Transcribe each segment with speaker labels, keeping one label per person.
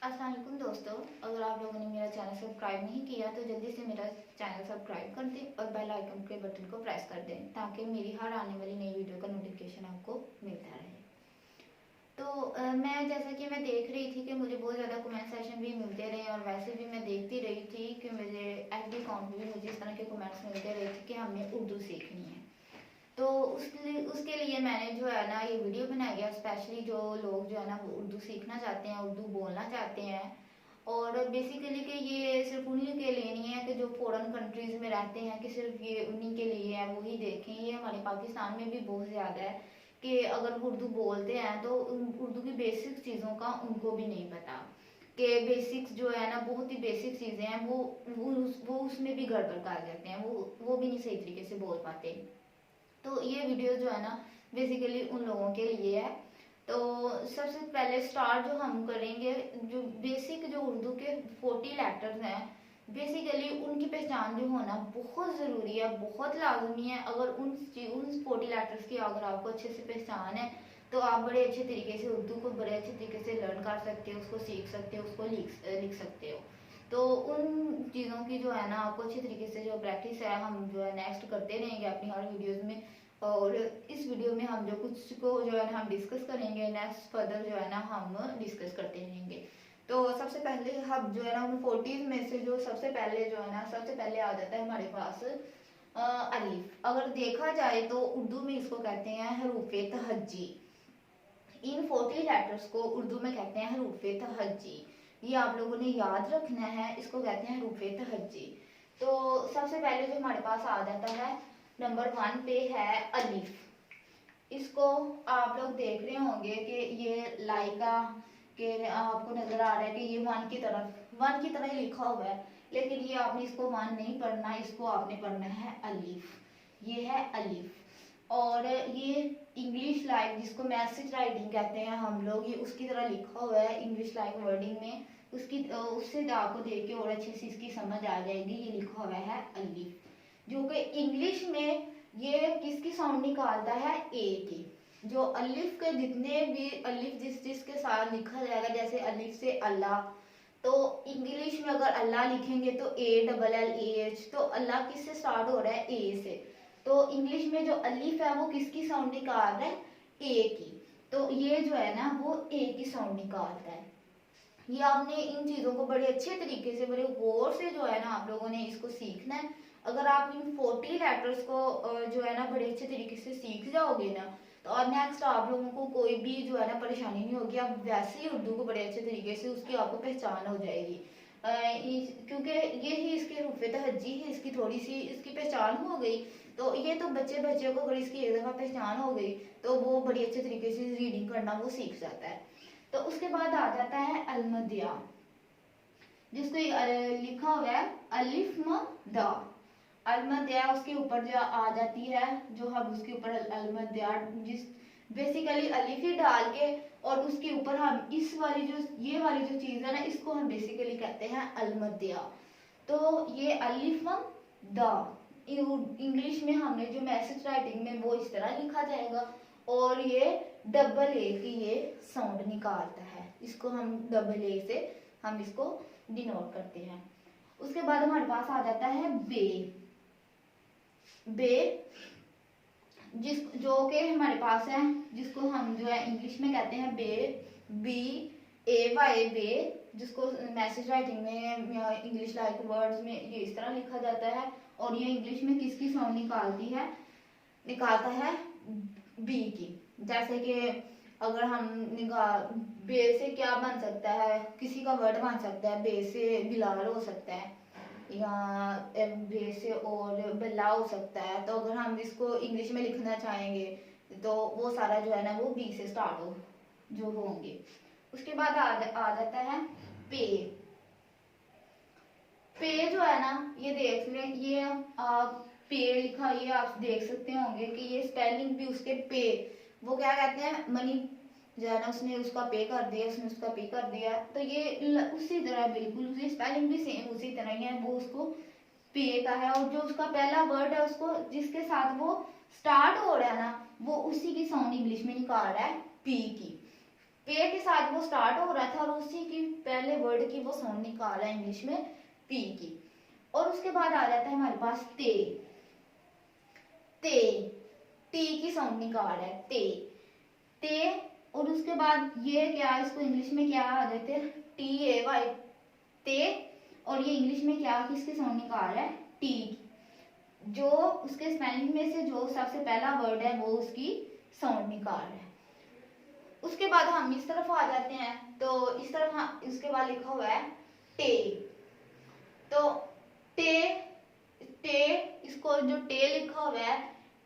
Speaker 1: अस्सलाम वालेकुम दोस्तों, अगर आप लोगों ने मेरा चैनल सब्सक्राइब नहीं किया तो जल्दी से मेरा चैनल सब्सक्राइब कर दें और बेल आइकन के बटन को प्रेस कर दें ताकि मेरी हर आने वाली नई वीडियो का नोटिफिकेशन आपको मिलता रहे। तो मैं जैसा कि मैं देख रही थी कि मुझे बहुत ज़्यादा कमेंट सेशन भी मिलते रहे और वैसे भी मैं देखती रही थी कि मुझे एफबी अकाउंट में भी मुझे इस तरह के कमेंट्स मिलते रहे थे कि हमें उर्दू सीखनी है। तो उसके लिए मैंने जो है ना ये वीडियो बनाई है स्पेशली जो लोग जो है ना वो उर्दू सीखना चाहते हैं, उर्दू बोलना चाहते हैं। और बेसिकली कि ये सिर्फ उन्हीं के लिए नहीं है कि जो फॉरेन कंट्रीज में रहते हैं कि सिर्फ ये उन्हीं के लिए है, वही देखें। ये हमारे पाकिस्तान में भी बहुत ज़्यादा है कि अगर उर्दू बोलते हैं तो उर्दू की बेसिक चीज़ों का उनको भी नहीं पता कि बेसिक्स जो है ना बहुत ही बेसिक चीज़ें हैं वो उसमें भी गड़बड़ कर जाते हैं, वो भी नहीं सही तरीके से बोल पाते। तो ये वीडियो जो है ना बेसिकली उन लोगों के लिए है। तो सबसे पहले स्टार्ट जो हम करेंगे, जो बेसिक जो उर्दू के 40 लेटर्स हैं बेसिकली उनकी पहचान जो होना बहुत ज़रूरी है, बहुत लाजमी है। अगर उन 40 लेटर्स की अगर आपको अच्छे से पहचान है तो आप बड़े अच्छे तरीके से उर्दू को बड़े अच्छे तरीके से लर्न कर सकते हो, उसको सीख सकते हो, उसको लिख सकते हो। तो उन चीज़ों की जो है ना आपको अच्छे तरीके से जो प्रैक्टिस है हम जो है नेक्स्ट करते रहेंगे अपनी हर वीडियोस में। और इस वीडियो में हम जो कुछ को जो है ना हम डिस्कस करेंगे, नेक्स्ट फर्दर जो है ना हम डिस्कस करते रहेंगे। तो सबसे पहले हम जो है ना उन 40 में से जो सबसे पहले जो है ना सबसे पहले आ जाता है हमारे पास अलिफ। अगर देखा जाए तो उर्दू में इसको कहते हैं हरूफ तहज्जी। इन 40 लेटर्स को उर्दू में कहते हैं हरूफ तहज्जी। ये आप लोगों ने याद रखना है, इसको कहते हैं हरूफ तहज्जी। तो सबसे पहले जो हमारे पास आ जाता है नंबर 1 पे है अलिफ। इसको आप लोग देख रहे होंगे कि ये लाइका के आपको नजर आ रहा है कि ये वन की तरह लिखा हुआ है, लेकिन ये आपने इसको वन नहीं पढ़ना, इसको आपने पढ़ना है अलिफ। ये है अलिफ। और ये इंग्लिश लाइक जिसको मैसेज राइटिंग कहते हैं हम लोग, ये उसकी तरह लिखा हुआ है इंग्लिश लाइक वर्डिंग में। उससे आपको देख के और अच्छे से इसकी समझ आ जाएगी। ये लिखा हुआ है अलिफ, जो कि इंग्लिश में ये किसकी साउंड निकालता है, ए की। जो अलिफ के जितने भी अलिफ जिसके साथ लिखा जाएगा, जैसे अलिफ से अल्लाह, तो इंग्लिश में अगर अल्लाह लिखेंगे तो ALLAH, तो अल्लाह किससे स्टार्ट हो रहा है, ए से। तो इंग्लिश में जो अलिफ है वो किसकी साउंड निकाल रहा है, ए की। तो ये जो है ना वो ए की साउंड निकालता है। ये आपने इन चीज़ों को बड़े अच्छे तरीके से बड़े गौर से जो है ना आप लोगों ने इसको सीखना है। अगर आप इन 40 लेटर्स को जो है ना बड़े अच्छे तरीके से सीख जाओगे ना, तो और नेक्स्ट आप लोगों को कोई भी जो है ना परेशानी नहीं होगी। आप वैसे ही उर्दू को बड़े अच्छे तरीके से उसकी आपको पहचान हो जाएगी। क्योंकि ये ही इसके रूफ़े तहज्जी है, इसकी थोड़ी सी इसकी पहचान हो गई तो ये तो बच्चे को अगर इसकी एक दफ़ा पहचान हो गई तो वो बड़ी अच्छे तरीके से रीडिंग करना वो सीख जाता है। तो उसके बाद आ जाता है अलमदिया, जिसको लिखा हुआ है अलिफ म दा। अलमदिया उसके ऊपर जो आ जाती है, जो हम उसके ऊपर अलमदिया जिस बेसिकली अलिफ ही डाल के और उसके ऊपर हम इस वाली जो ये वाली जो चीज़ है ना इसको हम बेसिकली कहते हैं अलमदिया। तो ये अलिफ म दा इंग्लिश में हमने जो मैसेज राइटिंग में वो इस तरह लिखा जाएगा और ये डबल ए की ये साउंड निकालता है। इसको हम डबल ए से हम इसको डिनोट करते हैं। उसके बाद हमारे पास आ जाता है बे। बे जो कि हमारे पास है, जिसको हम जो है इंग्लिश में कहते हैं बे, BAY बे, जिसको मैसेज राइटिंग में इंग्लिश लाइक वर्ड्स में ये इस तरह लिखा जाता है। और ये इंग्लिश में किसकी साउंड निकालता है बी की। जैसे कि अगर हम बे से क्या बन सकता है, किसी का वर्ड बन सकता है, बे से बिलाल हो सकता है या बे से और बल्ला हो सकता है। तो अगर हम इसको इंग्लिश में लिखना चाहेंगे तो वो सारा जो है ना वो बी से स्टार्ट हो जो होंगे। उसके बाद आ जाता है पे। पे जो है ना ये देख लें, ये आप पे लिखा, ये आप देख सकते होंगे कि ये स्पेलिंग भी उसके पे, वो क्या कहते हैं मनी जो है ना उसने उसका पे कर दिया, उसने उसका पे कर दिया। तो ये उसी तरह बिल्कुल उसी स्पेलिंग भी सेम उसी तरह ही है, वो उसको पे का है। और जो उसका पहला वर्ड है उसको जिसके साथ वो स्टार्ट हो रहा है ना वो उसी की साउंड इंग्लिश में निकाल रहा है पी की। पे के साथ वो स्टार्ट हो रहा था और उसी की पहले वर्ड की वो साउंड निकाल है इंग्लिश में पी की। और उसके बाद आ जाता है हमारे पास ते। ते टी की साउंड निकाल है ते। ते और उसके बाद ये क्या, इसको इंग्लिश में क्या आ जाते हैं टी ए वाई ते। और ये इंग्लिश में क्या किसकी साउंड निकाल रहा है टी। जो उसके स्पेलिंग में से जो सबसे पहला वर्ड है वो उसकी साउंड निकाल रहा है। उसके बाद हम इस तरफ आ जाते हैं, तो इस तरफ हम इसके बाद लिखा हुआ है टे। तो टे टे इसको जो टे लिखा हुआ है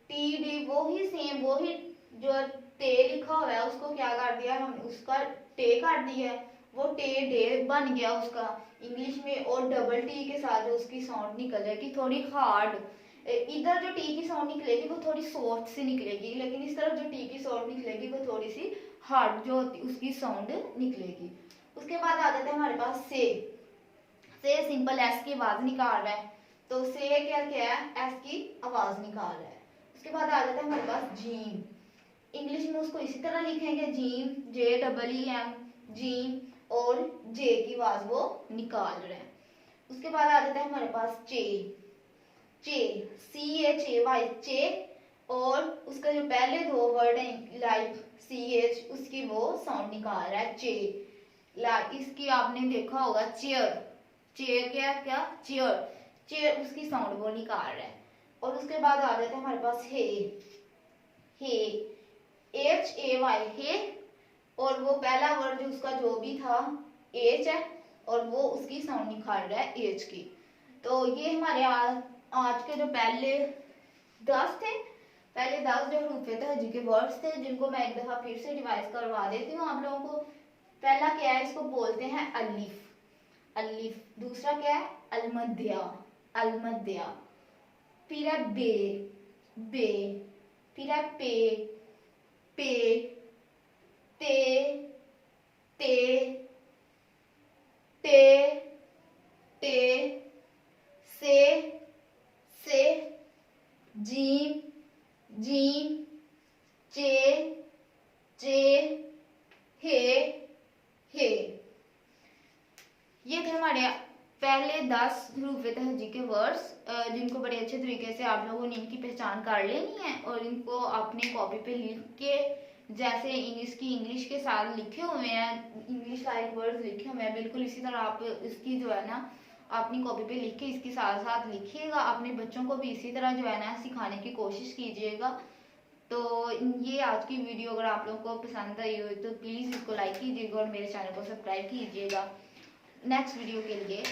Speaker 1: टी डी वो ही सेम वो ही जो टे लिखा हुआ है उसको क्या कर दिया हम उसका टे कर दिया है। वो टे डे बन गया उसका इंग्लिश में। और डबल टी के साथ जो उसकी साउंड निकल जाएगी थोड़ी हार्ड। इधर जो टी की साउंड निकलेगी वो थोड़ी सॉफ्ट सी निकलेगी, लेकिन इस तरफ जो टी की साउंड निकलेगी वो थोड़ी सी हार्ड जो उसकी साउंड निकलेगी। उसके बाद आ जाता है हमारे पास से सिंपल एस की आवाज निकाल रहा है, तो से क्या क्या है एस की आवाज निकाल रहा है। उसके बाद आ जाता है हमारे पास जीम। इंग्लिश में उसको इसी तरह लिखेंगे जीम जे डबल ई एम जीम, और जे की आवाज वो निकाल रहा है। उसके बाद आ जाता है हमारे पास चे। चे सी एच ए वाई चे, और उसका जो पहले दो वर्ड है लाइक सी एच उसकी वो साउंड निकाल रहा है चे। इसकी आपने देखा होगा चेयर। चेयर क्या क्या चेयर चेयर उसकी साउंड वो निकाल रहा है। और उसके बाद आ जाता है हमारे पास हे एच ए वाई हे, और वो पहला वर्ड जो उसका जो भी था एच है और वो उसकी साउंड निकाल रहा है एच की। तो ये हमारे आज के जो पहले 10 थे, पहले 10 जो हरूफ तहजी के वर्ड्स थे जिनको मैं एक दफा फिर से रिवाइज करवा देती हूँ आप लोगों को। पहला क्या है, इसको बोलते हैं अलिफ। अलिफ। दूसरा क्या है अलमद्या। अलमद्या। फिर है बे। फिर है पे ते टे से जीम चे हे। ये थे हमारे पहले 10 हरूफ तहजी के वर्ड्स जिनको बड़े अच्छे तरीके से आप लोगों ने इनकी पहचान कर लेनी है और इनको अपने कॉपी पे लिख के जैसे इसकी इंग्लिश के साथ लिखे हुए हैं इंग्लिश लाइक वर्ड्स लिखे हुए हैं बिल्कुल इसी तरह आप इसकी जो है ना अपनी कॉपी पे लिख के इसके साथ साथ लिखिएगा। अपने बच्चों को भी इसी तरह जो है ना सिखाने की कोशिश कीजिएगा। तो ये आज की वीडियो अगर आप लोगों को पसंद आई हो तो प्लीज़ इसको लाइक कीजिएगा और मेरे चैनल को सब्सक्राइब कीजिएगा नेक्स्ट वीडियो के लिए।